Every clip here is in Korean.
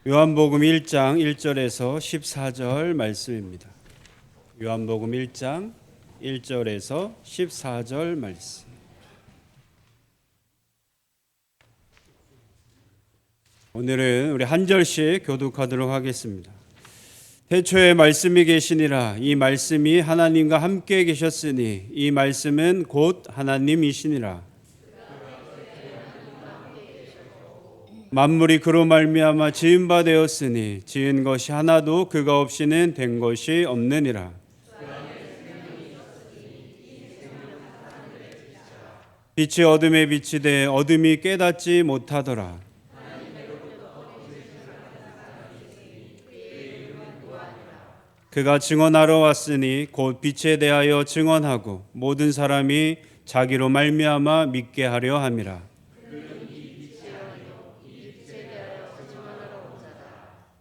요한복음 1장 1절에서 14절 말씀입니다. 요한복음 1장 1절에서 14절 말씀. 오늘은 우리 한 절씩 교독하도록 하겠습니다. 태초에 말씀이 계시니라. 이 말씀이 하나님과 함께 계셨으니 이 말씀은 곧 하나님이시니라. 만물이 그로 말미암아 지은 바 되었으니 지은 것이 하나도 그가 없이는 된 것이 없느니라. 빛이 어둠에 비치되 어둠이 깨닫지 못하더라. 그가 증언하러 왔으니 곧 빛에 대하여 증언하고 모든 사람이 자기로 말미암아 믿게 하려 함이라.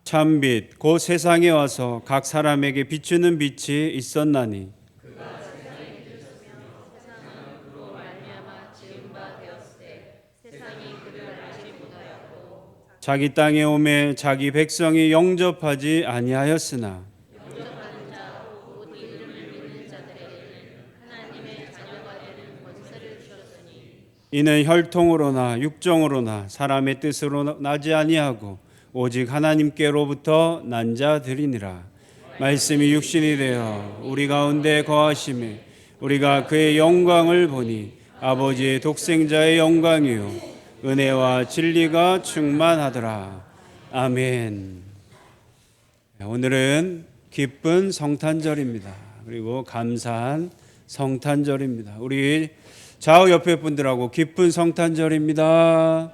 참빛 곧 세상에 와서 각 사람에게 비추는 빛이 있었나니 자기 땅에 오매 자기 백성이 영접하지 아니하였으나 이는 혈통으로나 육정으로나 사람의 뜻으로 나지 아니하고 오직 하나님께로부터 난 자들이니라. 말씀이 육신이 되어 우리 가운데 거하심에 우리가 그의 영광을 보니 아버지의 독생자의 영광이요 은혜와 진리가 충만하더라. 아멘. 오늘은 기쁜 성탄절입니다. 그리고 감사한 성탄절입니다. 우리 좌우 옆에 분들하고 기쁜 성탄절입니다.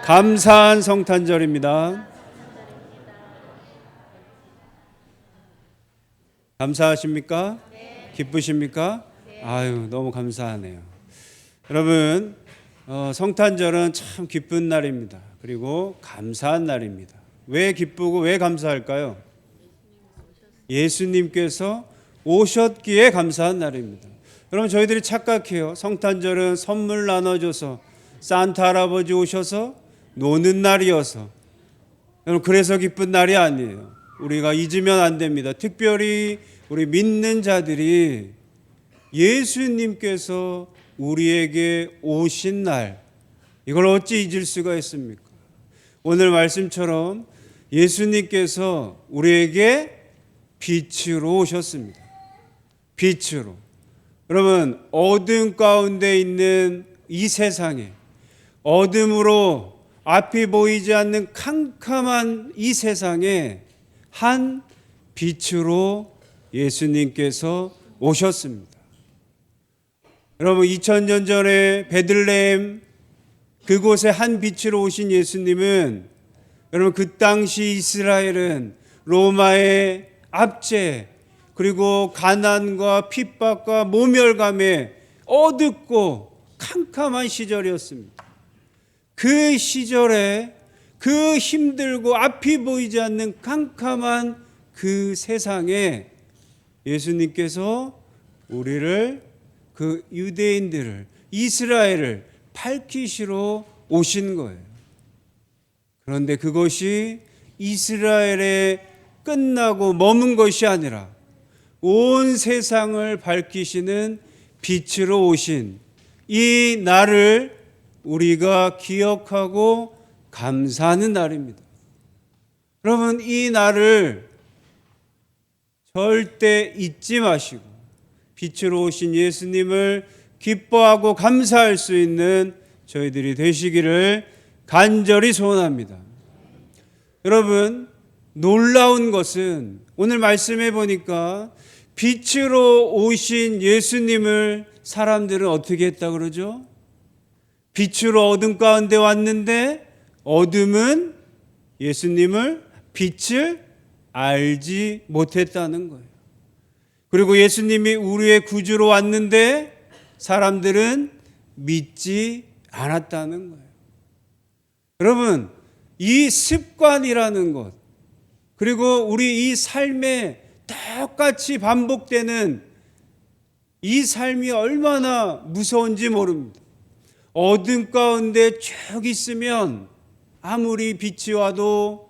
감사한 성탄절입니다. 감사하십니까? 네. 기쁘십니까? 네. 아유, 너무 감사하네요. 여러분, 성탄절은 참 기쁜 날입니다. 그리고 감사한 날입니다. 왜 기쁘고 왜 감사할까요? 예수님께서 오셨기에 감사한 날입니다. 여러분, 저희들이 착각해요. 성탄절은 선물 나눠줘서 산타 할아버지 오셔서 노는 날이어서, 여러분, 그래서 기쁜 날이 아니에요. 우리가 잊으면 안 됩니다. 특별히 우리 믿는 자들이 예수님께서 우리에게 오신 날, 이걸 어찌 잊을 수가 있습니까? 오늘 말씀처럼 예수님께서 우리에게 빛으로 오셨습니다. 빛으로. 여러분, 어둠 가운데 있는 이 세상에, 어둠으로 앞이 보이지 않는 캄캄한 이 세상에 한 빛으로 예수님께서 오셨습니다. 여러분, 2000년 전에 베들레헴 그곳에 한 빛으로 오신 예수님은, 여러분, 그 당시 이스라엘은 로마의 압제, 그리고 가난과 핍박과 모멸감에 어둡고 캄캄한 시절이었습니다. 그 시절에 그 힘들고 앞이 보이지 않는 캄캄한 그 세상에 예수님께서 우리를, 그 유대인들을, 이스라엘을 밝히시러 오신 거예요. 그런데 그것이 이스라엘에 끝나고 머문 것이 아니라 온 세상을 밝히시는 빛으로 오신 이 날을 우리가 기억하고 감사하는 날입니다. 여러분, 이 날을 절대 잊지 마시고 빛으로 오신 예수님을 기뻐하고 감사할 수 있는 저희들이 되시기를 간절히 소원합니다. 여러분, 놀라운 것은 오늘 말씀해 보니까 빛으로 오신 예수님을 사람들은 어떻게 했다 그러죠? 빛으로 어둠 가운데 왔는데 어둠은 예수님을, 빛을 알지 못했다는 거예요. 그리고 예수님이 우리의 구주로 왔는데 사람들은 믿지 않았다는 거예요. 여러분, 이 습관이라는 것, 그리고 우리 이 삶에 똑같이 반복되는 이 삶이 얼마나 무서운지 모릅니다. 어둠 가운데 쭉 있으면 아무리 빛이 와도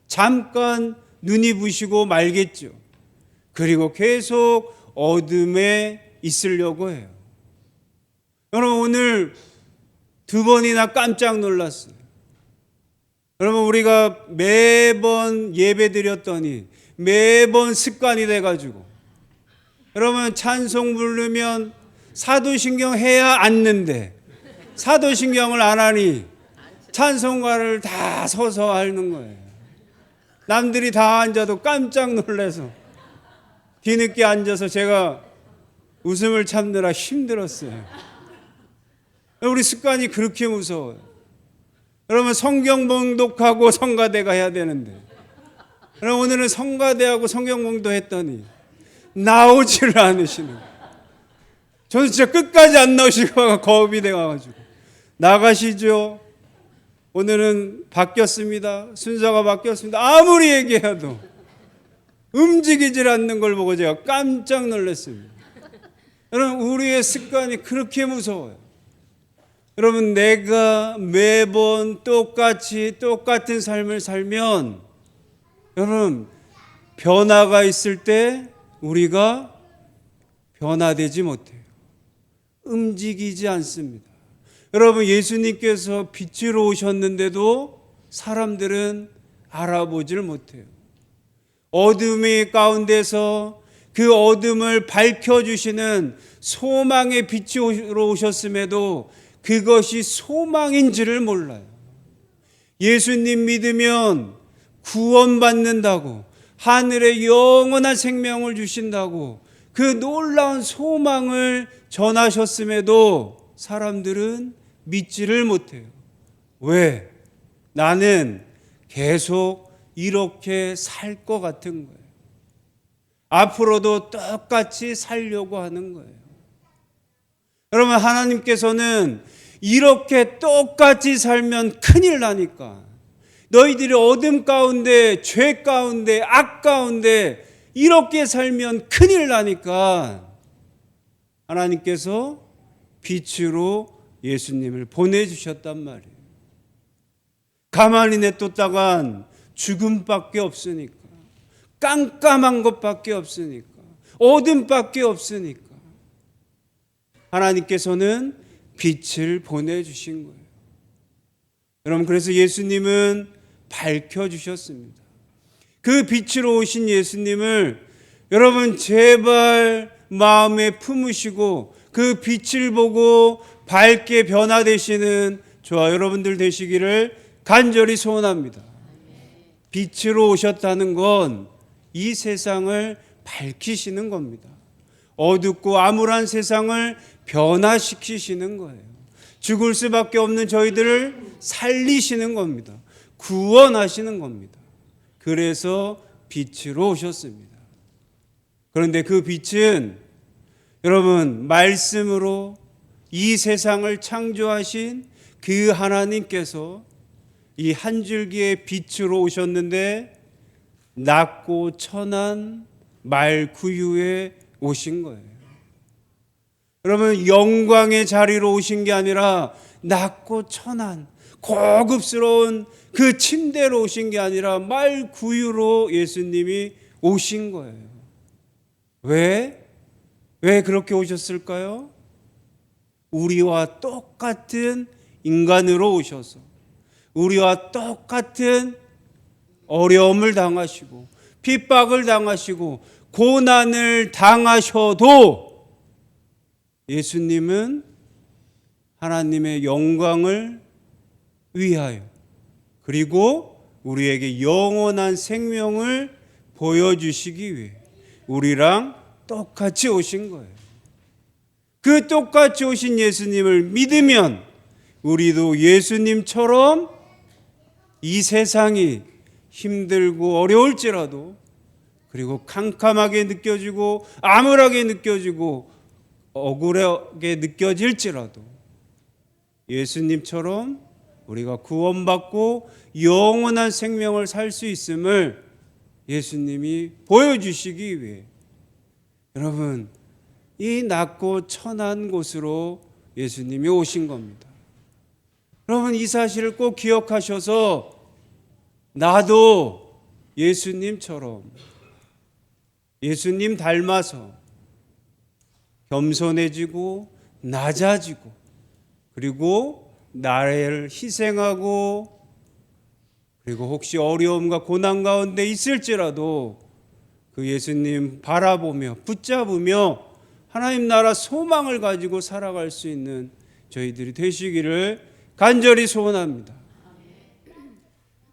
잠깐 눈이 부시고 말겠죠. 그리고 계속 어둠에 있으려고 해요. 여러분, 오늘 2번이나 깜짝 놀랐어요. 여러분, 우리가 매번 예배 드렸더니 매번 습관이 돼가지고, 여러분, 찬송 부르면 사도신경 해야 앉는데 사도신경을 안 하니 찬송가를 다 서서 하는 거예요. 남들이 다 앉아도 깜짝 놀라서 뒤늦게 앉아서 제가 웃음을 참느라 힘들었어요. 우리 습관이 그렇게 무서워요. 여러분, 성경 봉독하고 성가대가 해야 되는데, 여러분, 오늘은 성가대하고 성경 봉독했더니 나오지를 않으시는 거예요. 저는 진짜 끝까지 안 나오시고 겁이 돼가지고 나가시죠. 오늘은 바뀌었습니다. 순서가 바뀌었습니다. 아무리 얘기해도 움직이질 않는 걸 보고 제가 깜짝 놀랐습니다. 여러분, 우리의 습관이 그렇게 무서워요. 여러분, 내가 매번 똑같은 삶을 살면, 여러분, 변화가 있을 때 우리가 변화되지 못해요. 움직이지 않습니다. 여러분, 예수님께서 빛으로 오셨는데도 사람들은 알아보질 못해요. 어둠의 가운데서 그 어둠을 밝혀주시는 소망의 빛으로 오셨음에도 그것이 소망인지를 몰라요. 예수님 믿으면 구원받는다고, 하늘의 영원한 생명을 주신다고 그 놀라운 소망을 전하셨음에도 사람들은 믿지를 못해요. 왜? 나는 계속 이렇게 살 것 같은 거예요. 앞으로도 똑같이 살려고 하는 거예요. 여러분, 하나님께서는 이렇게 똑같이 살면 큰일 나니까, 너희들이 어둠 가운데, 죄 가운데, 악 가운데 이렇게 살면 큰일 나니까 하나님께서 빛으로 예수님을 보내주셨단 말이에요. 가만히 냅뒀다간 죽음밖에 없으니까, 깜깜한 것밖에 없으니까, 어둠밖에 없으니까 하나님께서는 빛을 보내주신 거예요. 여러분, 그래서 예수님은 밝혀주셨습니다. 그 빛으로 오신 예수님을 여러분 제발 마음에 품으시고 그 빛을 보고 밝게 변화되시는 저와 여러분들 되시기를 간절히 소원합니다. 빛으로 오셨다는 건 이 세상을 밝히시는 겁니다. 어둡고 암울한 세상을 변화시키시는 거예요. 죽을 수밖에 없는 저희들을 살리시는 겁니다. 구원하시는 겁니다. 그래서 빛으로 오셨습니다. 그런데 그 빛은 여러분, 말씀으로 이 세상을 창조하신 그 하나님께서 이 한 줄기의 빛으로 오셨는데 낮고 천한 말 구유에 오신 거예요. 여러분, 영광의 자리로 오신 게 아니라 낮고 천한 고급스러운 그 침대로 오신 게 아니라 말 구유로 예수님이 오신 거예요. 왜 그렇게 오셨을까요? 우리와 똑같은 인간으로 오셔서 우리와 똑같은 어려움을 당하시고 핍박을 당하시고 고난을 당하셔도 예수님은 하나님의 영광을 위하여 그리고 우리에게 영원한 생명을 보여주시기 위해 우리랑 똑같이 오신 거예요. 그 똑같이 오신 예수님을 믿으면 우리도 예수님처럼 이 세상이 힘들고 어려울지라도 그리고 캄캄하게 느껴지고 암울하게 느껴지고 억울하게 느껴질지라도 예수님처럼 우리가 구원받고 영원한 생명을 살 수 있음을 예수님이 보여주시기 위해 여러분 이 낮고 천한 곳으로 예수님이 오신 겁니다. 여러분 이 사실을 꼭 기억하셔서 나도 예수님처럼 예수님 닮아서 겸손해지고 낮아지고 그리고 나를 희생하고 그리고 혹시 어려움과 고난 가운데 있을지라도 그 예수님 바라보며 붙잡으며 하나님 나라 소망을 가지고 살아갈 수 있는 저희들이 되시기를 간절히 소원합니다.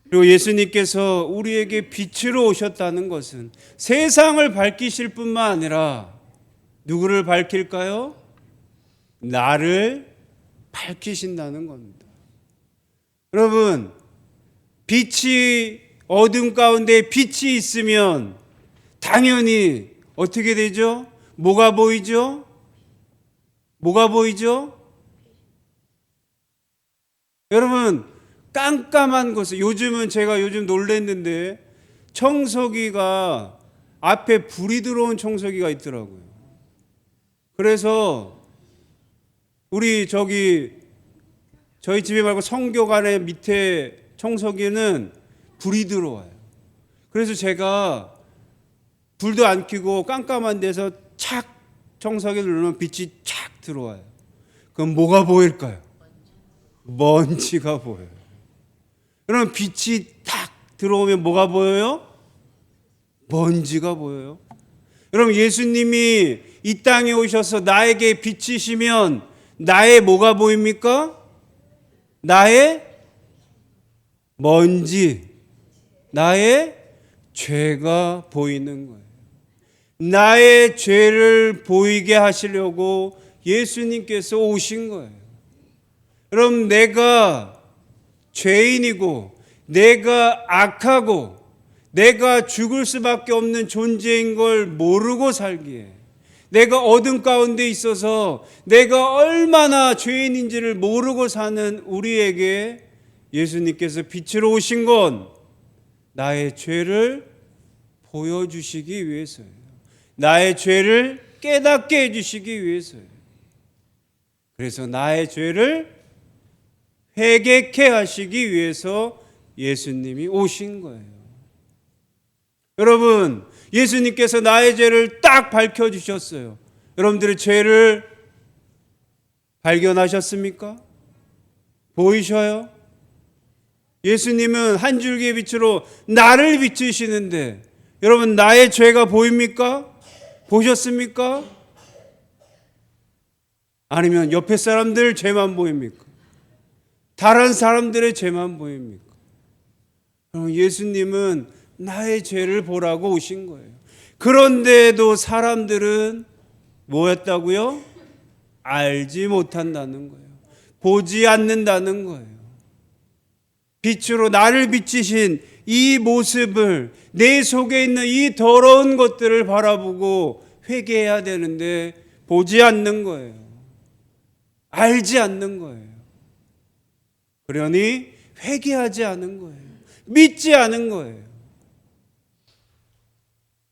그리고 예수님께서 우리에게 빛으로 오셨다는 것은 세상을 밝히실 뿐만 아니라 누구를 밝힐까요? 나를 밝히신다는 겁니다. 여러분, 빛이 어둠 가운데 빛이 있으면 당연히 어떻게 되죠? 뭐가 보이죠? 뭐가 보이죠? 여러분, 깜깜한 곳에 요즘은 제가 놀랬는데 청소기가 앞에 불이 들어온 청소기가 있더라고요. 그래서 우리 저희 집에 말고 성교관의 밑에 청소기는 불이 들어와요. 그래서 제가 불도 안 켜고 깜깜한 데서 착 청소기를 누르면 빛이 착 들어와요. 그럼 뭐가 보일까요? 먼지가 보여요. 그럼 빛이 탁 들어오면 뭐가 보여요? 먼지가 보여요. 여러분 예수님이 이 땅에 오셔서 나에게 빛이시면 나의 뭐가 보입니까? 나의 먼지, 나의 죄가 보이는 거예요. 나의 죄를 보이게 하시려고 예수님께서 오신 거예요. 여러분 내가 죄인이고 내가 악하고 내가 죽을 수밖에 없는 존재인 걸 모르고 살기에 내가 어둠 가운데 있어서 내가 얼마나 죄인인지를 모르고 사는 우리에게 예수님께서 빛으로 오신 건 나의 죄를 보여주시기 위해서예요. 나의 죄를 깨닫게 해주시기 위해서예요. 그래서 나의 죄를 회개케 하시기 위해서 예수님이 오신 거예요. 여러분, 예수님께서 나의 죄를 딱 밝혀주셨어요. 여러분들의 죄를 발견하셨습니까? 보이셔요? 예수님은 한 줄기의 빛으로 나를 비추시는데 여러분 나의 죄가 보입니까? 보셨습니까? 아니면 옆에 사람들 죄만 보입니까? 다른 사람들의 죄만 보입니까? 예수님은 나의 죄를 보라고 오신 거예요. 그런데도 사람들은 뭐였다고요? 알지 못한다는 거예요. 보지 않는다는 거예요. 빛으로 나를 비치신 이 모습을 내 속에 있는 이 더러운 것들을 바라보고 회개해야 되는데 보지 않는 거예요. 알지 않는 거예요. 그러니 회개하지 않은 거예요. 믿지 않은 거예요.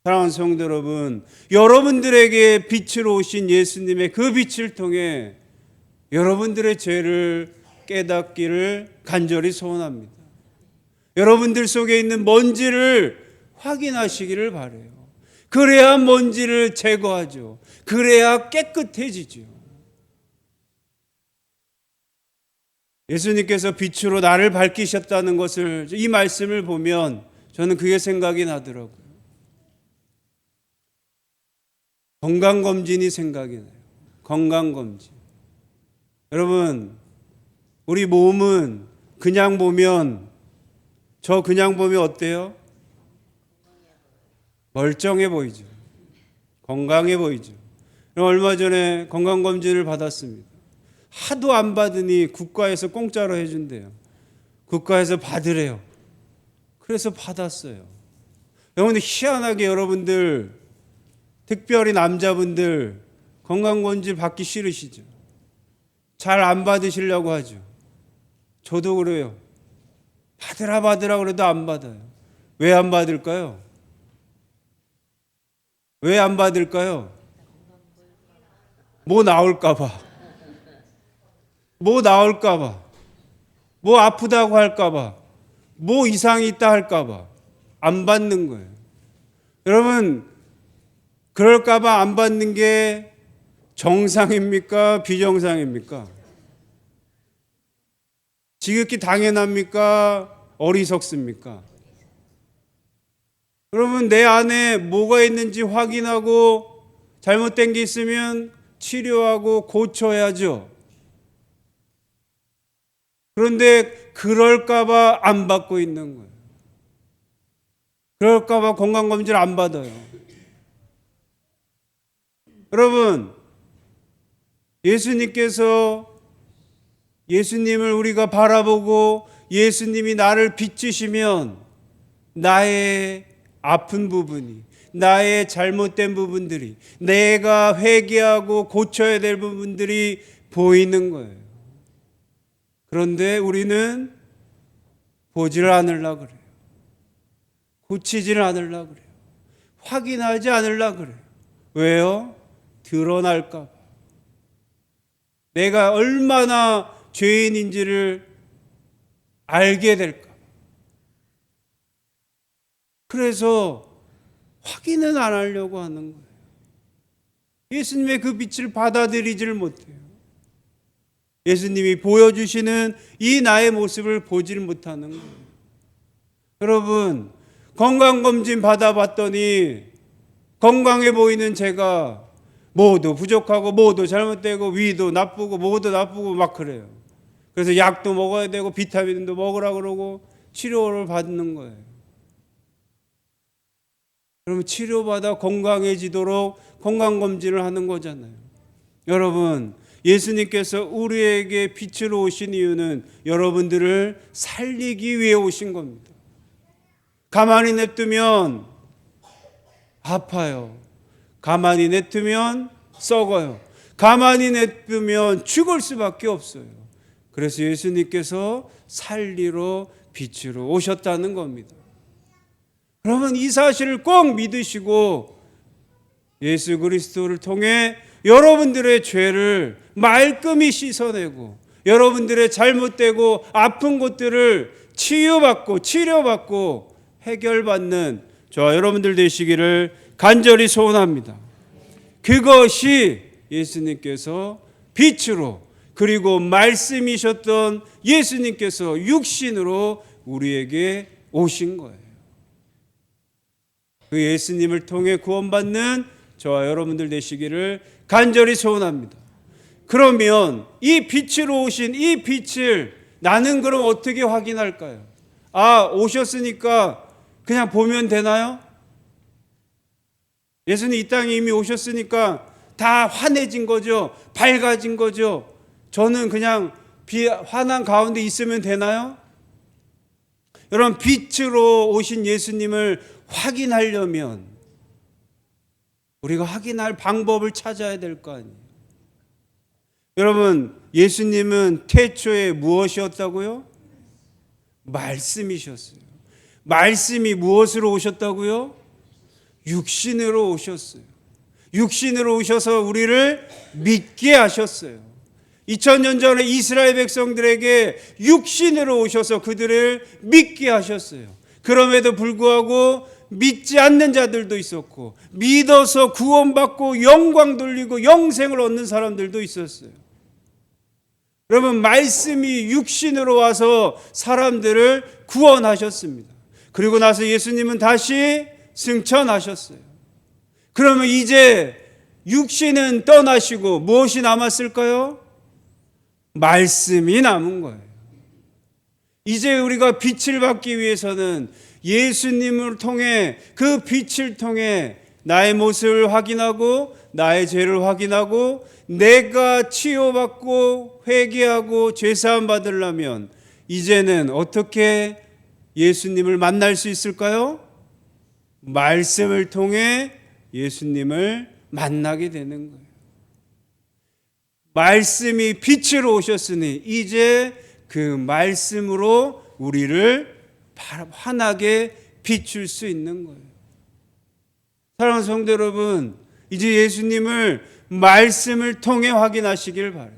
사랑하는 성도 여러분, 여러분들에게 빛으로 오신 예수님의 그 빛을 통해 여러분들의 죄를 깨닫기를 간절히 소원합니다. 여러분들 속에 있는 먼지를 확인하시기를 바라요. 그래야 먼지를 제거하죠. 그래야 깨끗해지죠. 예수님께서 빛으로 나를 밝히셨다는 것을 이 말씀을 보면 저는 그게 생각이 나더라고요. 건강검진이 생각이 나요. 건강검진. 여러분, 우리 몸은 그냥 보면 어때요? 멀쩡해 보이죠. 건강해 보이죠. 얼마 전에 건강검진을 받았습니다. 하도 안 받으니 국가에서 공짜로 해준대요. 국가에서 받으래요. 그래서 받았어요. 여러분들 희한하게 여러분들 특별히 남자분들 건강검진 받기 싫으시죠? 잘 안 받으시려고 하죠. 저도 그래요. 받으라 그래도 안 받아요. 왜 안 받을까요? 왜 안 받을까요? 뭐 나올까 봐. 뭐 아프다고 할까봐, 뭐 이상이 있다 할까봐 안 받는 거예요. 여러분, 그럴까봐 안 받는 게 정상입니까? 비정상입니까? 지극히 당연합니까? 어리석습니까? 그러면 내 안에 뭐가 있는지 확인하고 잘못된 게 있으면 치료하고 고쳐야죠. 그런데 그럴까봐 안 받고 있는 거예요. 그럴까봐 건강검진을 안 받아요. 여러분, 예수님을 우리가 바라보고 예수님이 나를 비추시면 나의 아픈 부분이, 나의 잘못된 부분들이, 내가 회개하고 고쳐야 될 부분들이 보이는 거예요. 그런데 우리는 보지를 않으려고 그래요. 고치지를 않으려고 그래요. 확인하지 않으려고 그래요. 왜요? 드러날까 봐. 내가 얼마나 죄인인지를 알게 될까 봐. 그래서 확인은 안 하려고 하는 거예요. 예수님의 그 빛을 받아들이지를 못해요. 예수님이 보여주시는 이 나의 모습을 보지를 못하는 거예요. 여러분, 건강검진 받아봤더니 건강해 보이는 제가 뭐도 부족하고 뭐도 잘못되고 위도 나쁘고 뭐도 나쁘고 막 그래요. 그래서 약도 먹어야 되고 비타민도 먹으라 그러고 치료를 받는 거예요. 그러면 치료받아 건강해지도록 건강검진을 하는 거잖아요. 여러분, 예수님께서 우리에게 빛으로 오신 이유는 여러분들을 살리기 위해 오신 겁니다. 가만히 냅두면 아파요. 가만히 냅두면 썩어요. 가만히 냅두면 죽을 수밖에 없어요. 그래서 예수님께서 살리러 빛으로 오셨다는 겁니다. 그러면 이 사실을 꼭 믿으시고 예수 그리스도를 통해 여러분들의 죄를 말끔히 씻어내고 여러분들의 잘못되고 아픈 곳들을 치유받고 치료받고 해결받는 저와 여러분들 되시기를 간절히 소원합니다. 그것이 예수님께서 빛으로 그리고 말씀이셨던 예수님께서 육신으로 우리에게 오신 거예요. 그 예수님을 통해 구원받는 저와 여러분들 되시기를 간절히 소원합니다. 그러면 이 빛으로 오신 이 빛을 나는 그럼 어떻게 확인할까요? 오셨으니까 그냥 보면 되나요? 예수님 이 땅에 이미 오셨으니까 다 환해진 거죠. 밝아진 거죠. 저는 그냥 환한 가운데 있으면 되나요? 여러분, 빛으로 오신 예수님을 확인하려면 우리가 확인할 방법을 찾아야 될 거 아니에요. 여러분, 예수님은 태초에 무엇이었다고요? 말씀이셨어요. 말씀이 무엇으로 오셨다고요? 육신으로 오셨어요. 육신으로 오셔서 우리를 믿게 하셨어요. 2000년 전에 이스라엘 백성들에게 육신으로 오셔서 그들을 믿게 하셨어요. 그럼에도 불구하고 믿지 않는 자들도 있었고 믿어서 구원받고 영광 돌리고 영생을 얻는 사람들도 있었어요. 여러분, 말씀이 육신으로 와서 사람들을 구원하셨습니다. 그리고 나서 예수님은 다시 승천하셨어요. 그러면 이제 육신은 떠나시고 무엇이 남았을까요? 말씀이 남은 거예요. 이제 우리가 빛을 받기 위해서는 예수님을 통해 그 빛을 통해 나의 모습을 확인하고 나의 죄를 확인하고 내가 치유받고 회개하고 죄사함 받으려면 이제는 어떻게 예수님을 만날 수 있을까요? 말씀을 통해 예수님을 만나게 되는 거예요. 말씀이 빛으로 오셨으니 이제 그 말씀으로 우리를 환하게 비출 수 있는 거예요. 사랑하는 성도 여러분, 이제 예수님을 말씀을 통해 확인하시길 바라요.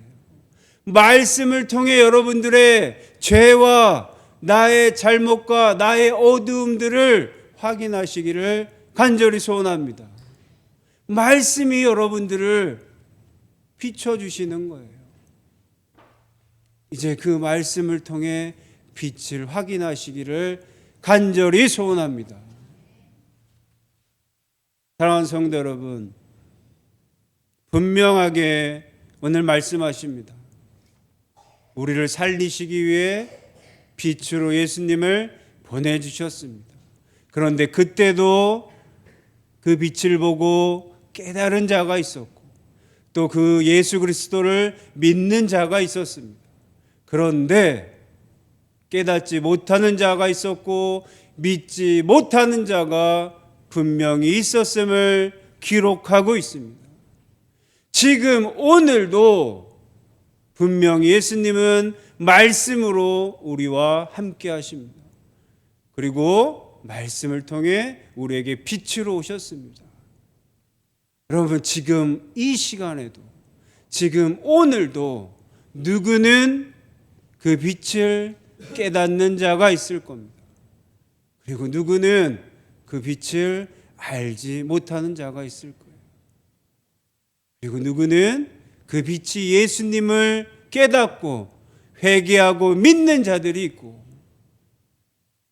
말씀을 통해 여러분들의 죄와 나의 잘못과 나의 어두움들을 확인하시기를 간절히 소원합니다. 말씀이 여러분들을 비춰주시는 거예요. 이제 그 말씀을 통해 빛을 확인하시기를 간절히 소원합니다. 사랑하는 성도 여러분, 분명하게 오늘 말씀하십니다. 우리를 살리시기 위해 빛으로 예수님을 보내주셨습니다. 그런데 그때도 그 빛을 보고 깨달은 자가 있었고 또 그 예수 그리스도를 믿는 자가 있었습니다. 그런데 깨닫지 못하는 자가 있었고 믿지 못하는 자가 분명히 있었음을 기록하고 있습니다. 지금 오늘도 분명히 예수님은 말씀으로 우리와 함께 하십니다. 그리고 말씀을 통해 우리에게 빛으로 오셨습니다. 여러분, 지금 이 시간에도, 지금 오늘도 누구는 그 빛을 깨닫는 자가 있을 겁니다. 그리고 누구는 그 빛을 알지 못하는 자가 있을 거예요. 그리고 누구는 그 빛이 예수님을 깨닫고 회개하고 믿는 자들이 있고,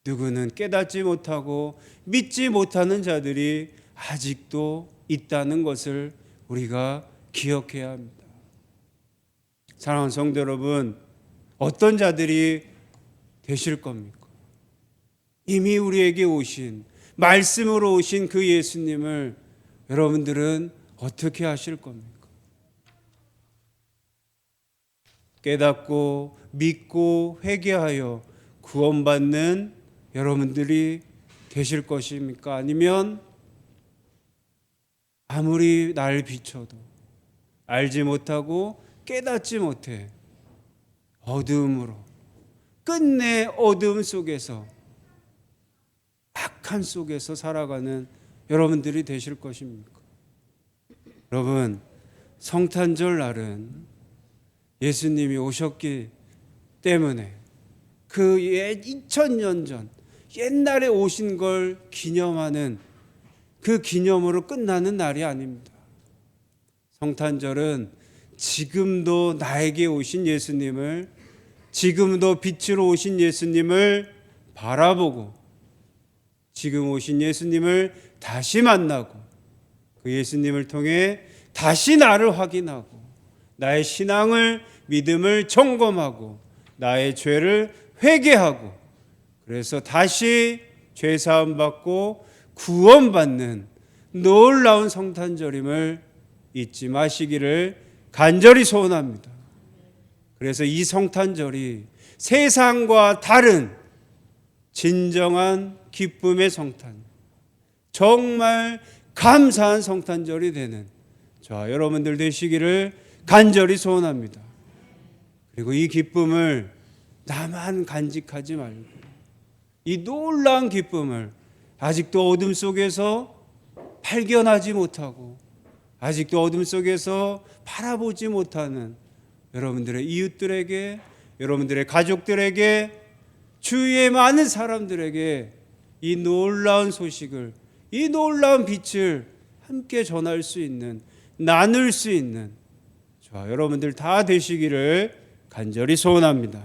누구는 깨닫지 못하고 믿지 못하는 자들이 아직도 있다는 것을 우리가 기억해야 합니다. 사랑하는 성도 여러분, 어떤 자들이 되실 겁니까? 이미 우리에게 오신, 말씀으로 오신 그 예수님을 여러분들은 어떻게 하실 겁니까? 깨닫고 믿고 회개하여 구원받는 여러분들이 되실 것입니까? 아니면 아무리 날 비춰도 알지 못하고 깨닫지 못해 어두움으로, 끝내 어두움 속에서, 악한 속에서 살아가는 여러분들이 되실 것입니까? 여러분, 성탄절 날은 예수님이 오셨기 때문에 그 2000년 전 옛날에 오신 걸 기념하는 그 기념으로 끝나는 날이 아닙니다. 성탄절은 지금도 나에게 오신 예수님을, 지금도 빛으로 오신 예수님을 바라보고 지금 오신 예수님을 다시 만나고 그 예수님을 통해 다시 나를 확인하고 나의 신앙을, 믿음을 점검하고 나의 죄를 회개하고 그래서 다시 죄 사함 받고 구원받는 놀라운 성탄절임을 잊지 마시기를 간절히 소원합니다. 그래서 이 성탄절이 세상과 다른 진정한 기쁨의 성탄, 정말 감사한 성탄절이 되는 저와 여러분들 되시기를 간절히 소원합니다. 그리고 이 기쁨을 나만 간직하지 말고 이 놀라운 기쁨을 아직도 어둠 속에서 발견하지 못하고 아직도 어둠 속에서 바라보지 못하는 여러분들의 이웃들에게, 여러분들의 가족들에게, 주위의 많은 사람들에게 이 놀라운 소식을, 이 놀라운 빛을 함께 전할 수 있는, 나눌 수 있는 저와 여러분들 다 되시기를 간절히 소원합니다.